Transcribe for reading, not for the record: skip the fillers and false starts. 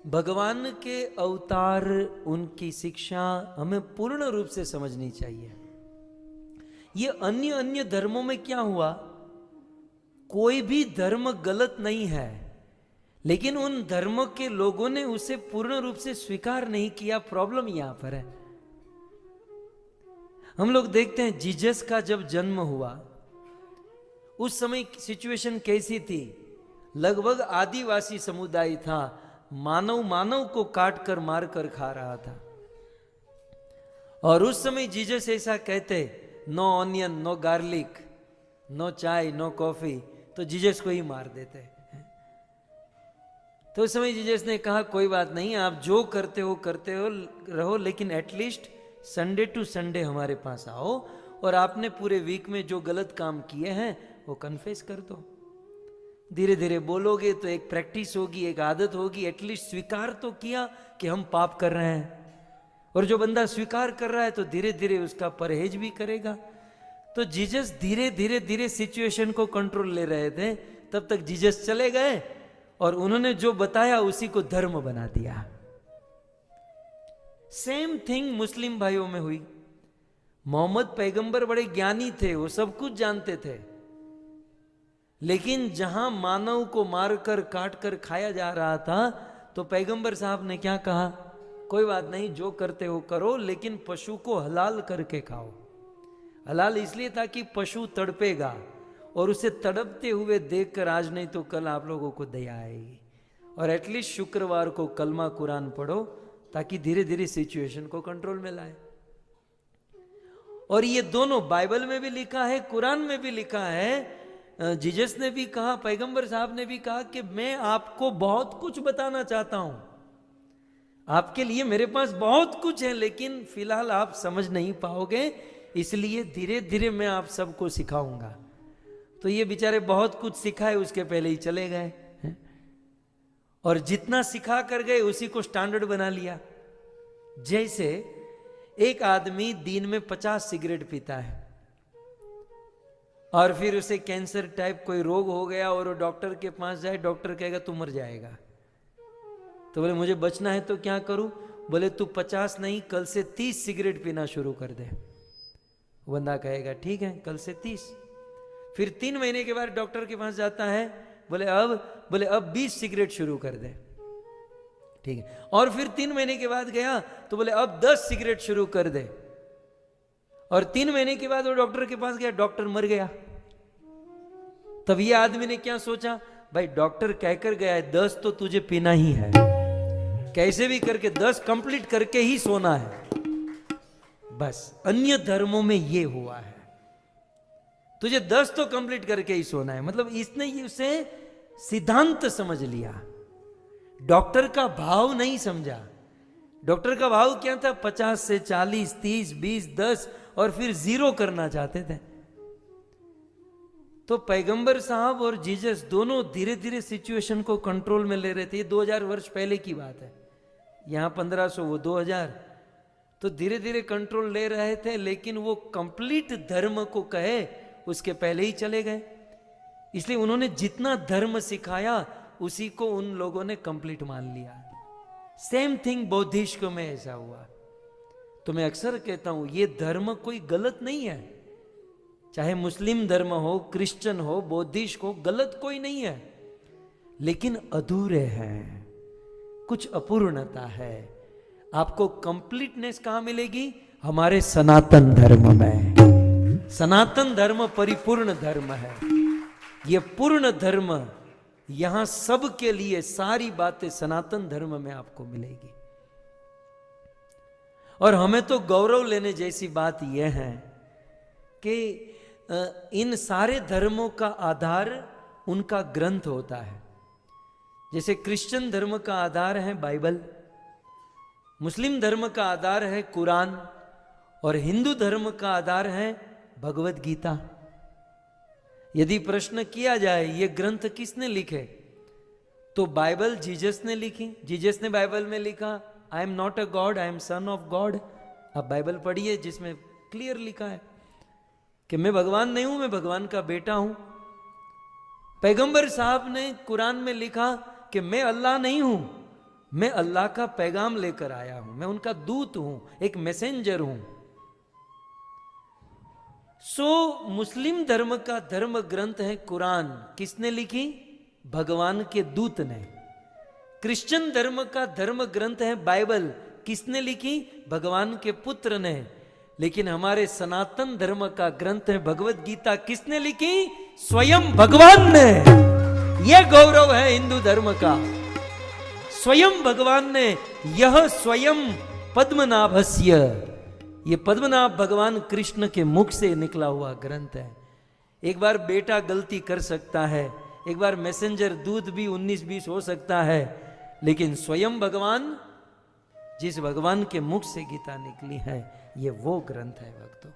भगवान के अवतार, उनकी शिक्षा हमें पूर्ण रूप से समझनी चाहिए। ये अन्य अन्य धर्मों में क्या हुआ, कोई भी धर्म गलत नहीं है, लेकिन उन धर्मों के लोगों ने उसे पूर्ण रूप से स्वीकार नहीं किया। प्रॉब्लम यहां पर है। हम लोग देखते हैं जीसस का जब जन्म हुआ उस समय सिचुएशन कैसी थी। लगभग आदिवासी समुदाय था, मानव मानव को काट कर मार कर खा रहा था। और उस समय जीसस ऐसा कहते, no onion, no garlic, no chai, no coffee, तो जीसस को ही मार देते। तो उस समय जीसस ने कहा कोई बात नहीं, आप जो करते हो रहो, लेकिन एटलीस्ट संडे टू संडे हमारे पास आओ और आपने पूरे वीक में जो गलत काम किए हैं वो कन्फेस कर दो। धीरे धीरे बोलोगे तो एक प्रैक्टिस होगी, एक आदत होगी, एटलीस्ट स्वीकार तो किया कि हम पाप कर रहे हैं। और जो बंदा स्वीकार कर रहा है तो धीरे धीरे उसका परहेज भी करेगा। तो जीसस धीरे धीरे धीरे सिचुएशन को कंट्रोल ले रहे थे। तब तक जीसस चले गए और उन्होंने जो बताया उसी को धर्म बना दिया। सेम थिंग मुस्लिम भाइयों में हुई। मोहम्मद पैगंबर बड़े ज्ञानी थे, वो सब कुछ जानते थे, लेकिन जहां मानव को मारकर काट कर खाया जा रहा था तो पैगंबर साहब ने क्या कहा, कोई बात नहीं, जो करते हो करो, लेकिन पशु को हलाल करके खाओ। हलाल इसलिए था कि पशु तड़पेगा और उसे तड़पते हुए देखकर आज नहीं तो कल आप लोगों को दया आएगी। और एटलीस्ट शुक्रवार को कलमा कुरान पढ़ो ताकि धीरे धीरे सिचुएशन को कंट्रोल में लाए। और ये दोनों बाइबल में भी लिखा है, कुरान में भी लिखा है। जीसस ने भी कहा, पैगंबर साहब ने भी कहा कि मैं आपको बहुत कुछ बताना चाहता हूं, आपके लिए मेरे पास बहुत कुछ है, लेकिन फिलहाल आप समझ नहीं पाओगे, इसलिए धीरे धीरे मैं आप सबको सिखाऊंगा। तो ये बेचारे बहुत कुछ सिखाए, उसके पहले ही चले गए। और जितना सिखा कर गए उसी को स्टैंडर्ड बना लिया। जैसे एक आदमी दिन में 50 सिगरेट पीता है और फिर उसे कैंसर टाइप कोई रोग हो गया और वो डॉक्टर के पास जाए, डॉक्टर कहेगा तू मर जाएगा। तो बोले मुझे बचना है तो क्या करूं? बोले तू 50 नहीं, कल से 30 सिगरेट पीना शुरू कर दे। बंदा कहेगा ठीक है, कल से 30। फिर 3 महीने के बाद डॉक्टर के पास जाता है, बोले अब 20 सिगरेट शुरू कर दे। ठीक है। और फिर 3 महीने के बाद गया तो बोले अब 10 सिगरेट शुरू कर दे। और 3 महीने के बाद वो डॉक्टर के पास गया, डॉक्टर मर गया। तब ये आदमी ने क्या सोचा, भाई डॉक्टर कहकर गया है 10 तो तुझे पीना ही है, कैसे भी करके 10 कंप्लीट करके ही सोना है। बस अन्य धर्मों में ये हुआ है, तुझे 10 तो कंप्लीट करके ही सोना है। मतलब इसने ये उसे सिद्धांत समझ लिया, डॉक्टर का भाव नहीं समझा। डॉक्टर का भाव क्या था, 50 से 40, 30, 20, 10 और फिर 0 करना चाहते थे। तो पैगंबर साहब और जीसस दोनों धीरे धीरे सिचुएशन को कंट्रोल में ले रहे थे। 2000 वर्ष पहले की बात है, यहां 1500, वो 2000। तो धीरे धीरे कंट्रोल ले रहे थे, लेकिन वो कंप्लीट धर्म को कहे उसके पहले ही चले गए। इसलिए उन्होंने जितना धर्म सिखाया उसी को उन लोगों ने कंप्लीट मान लिया। सेम थिंग बौद्धिस्ट में ऐसा हुआ। तो मैं अक्सर कहता हूं ये धर्म कोई गलत नहीं है, चाहे मुस्लिम धर्म हो, क्रिश्चियन हो, बौद्धिस्ट हो, गलत कोई नहीं है, लेकिन अधूरे हैं, कुछ अपूर्णता है। आपको कंप्लीटनेस कहां मिलेगी? हमारे सनातन धर्म में। सनातन धर्म परिपूर्ण धर्म है। ये पूर्ण धर्म, यहां सबके लिए सारी बातें सनातन धर्म में आपको मिलेगी। और हमें तो गौरव लेने जैसी बात यह है कि इन सारे धर्मों का आधार उनका ग्रंथ होता है। जैसे क्रिश्चियन धर्म का आधार है बाइबल, मुस्लिम धर्म का आधार है कुरान, और हिंदू धर्म का आधार है भगवत गीता। यदि प्रश्न किया जाए ये ग्रंथ किसने लिखे, तो बाइबल जीसस ने लिखी। जीसस ने बाइबल में लिखा, I am not a God, I am son of God. अब बाइबल पढ़िए जिसमें क्लियर लिखा है कि मैं भगवान नहीं हूं, मैं भगवान का बेटा हूं। पैगंबर साहब ने कुरान में लिखा कि मैं अल्लाह नहीं हूं, मैं अल्लाह का पैगाम लेकर आया हूं, मैं उनका दूत हूं, एक मैसेंजर हूं। सो मुस्लिम धर्म का धर्म ग्रंथ है कुरान, किसने लिखी? भगवान के दूत ने। क्रिश्चियन धर्म का धर्म ग्रंथ है बाइबल, किसने लिखी? भगवान के पुत्र ने। लेकिन हमारे सनातन धर्म का ग्रंथ है भगवत गीता, किसने लिखी? स्वयं भगवान ने। यह गौरव है हिंदू धर्म का, स्वयं भगवान ने। यह स्वयं पद्मनाभस्य, ये पद्मनाभ भगवान कृष्ण के मुख से निकला हुआ ग्रंथ है। एक बार बेटा गलती कर सकता है, एक बार मैसेंजर दूध भी 19-20 हो सकता है, लेकिन स्वयं भगवान, जिस भगवान के मुख से गीता निकली है, ये वो ग्रंथ है भक्तों।